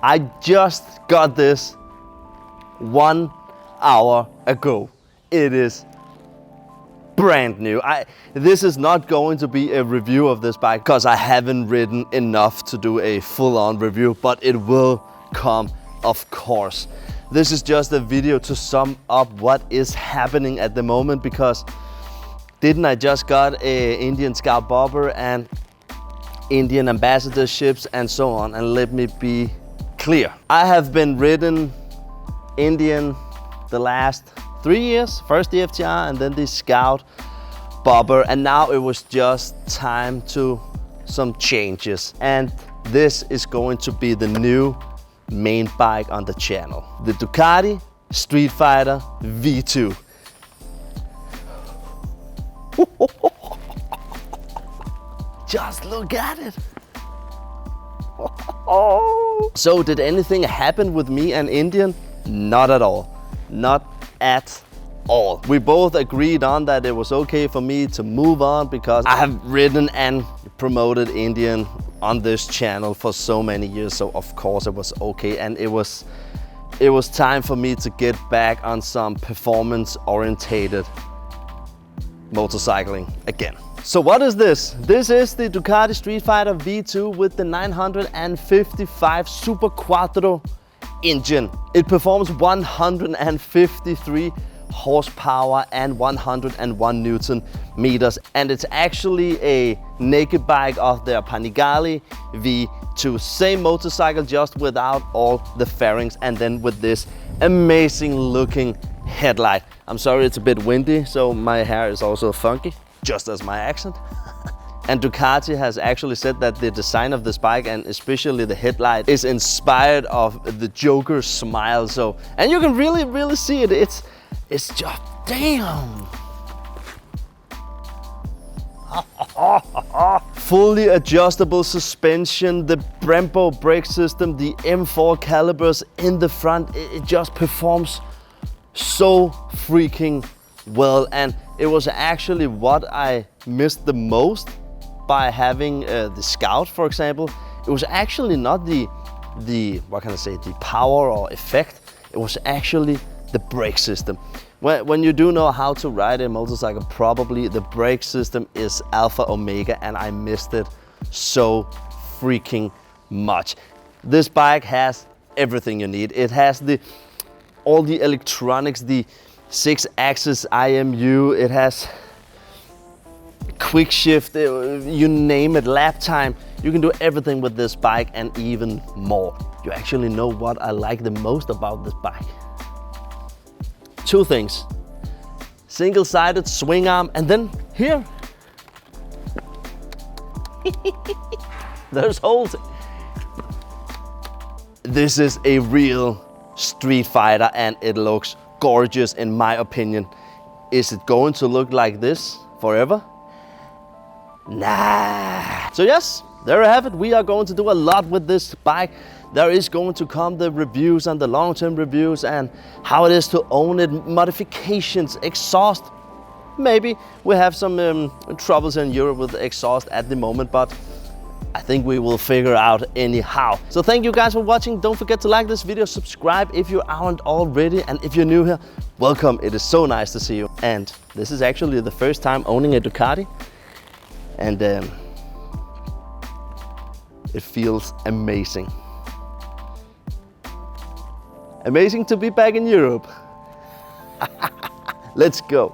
I just got this 1 hour ago. It is brand new. This is not going to be a review of this bike because I haven't ridden enough to do a full-on review, but it will come, of course. This is just a video to sum up what is happening at the moment, because didn't I just got a Indian Scout Bobber and Indian ambassadorships and so on? And let me be clear. I have been ridden Indian the last 3 years, first the FTR and then the Scout Bobber, and now it was just time to some changes. And this is going to be the new main bike on the channel, the Ducati Street Fighter V2. Just look at it. So did anything happen with me and Indian? Not at all. Not at all. We both agreed on that it was okay for me to move on, because I have ridden and promoted Indian on this channel for so many years, so of course it was okay, and it was time for me to get back on some performance orientated motorcycling again. So what is this? This is the Ducati Street Fighter V2 with the 955 Super Quattro engine. It performs 153 horsepower and 101 Newton meters, and it's actually a naked bike of their Panigale V2. Same motorcycle, just without all the fairings, and then with this amazing looking headlight. I'm sorry it's a bit windy, so my hair is also funky, just as my accent. And Ducati has actually said that the design of this bike, and especially the headlight, is inspired of the Joker smile. So, and you can really see it. It's just, damn. Fully adjustable suspension, the Brembo brake system, the M4 calipers in the front. It just performs so freaking well. And it was actually what I missed the most by having the Scout, for example. It was actually not the what can I say, the power or effect. It was actually the brake system. When you do know how to ride a motorcycle, probably the brake system is alpha omega, and I missed it so freaking much. This bike has everything you need. It has all the electronics, the 6-axis IMU, it has quick shift, you name it, lap time. You can do everything with this bike and even more. You actually know what I like the most about this bike. 2 things: single-sided swing arm, and then here, there's holes. This is a real Street Fighter, and it looks gorgeous in my opinion. Is it going to look like this forever? Nah. So yes, there you have it. We are going to do a lot with this bike. There is going to come the reviews and the long-term reviews, and how it is to own it, modifications, exhaust. Maybe we have some troubles in Europe with exhaust at the moment, but I think we will figure out anyhow. So thank you guys for watching. Don't forget to like this video, subscribe if you aren't already, and if you're new here, welcome. It is so nice to see you. And this is actually the first time owning a Ducati, and it feels amazing. Amazing to be back in Europe. Let's go.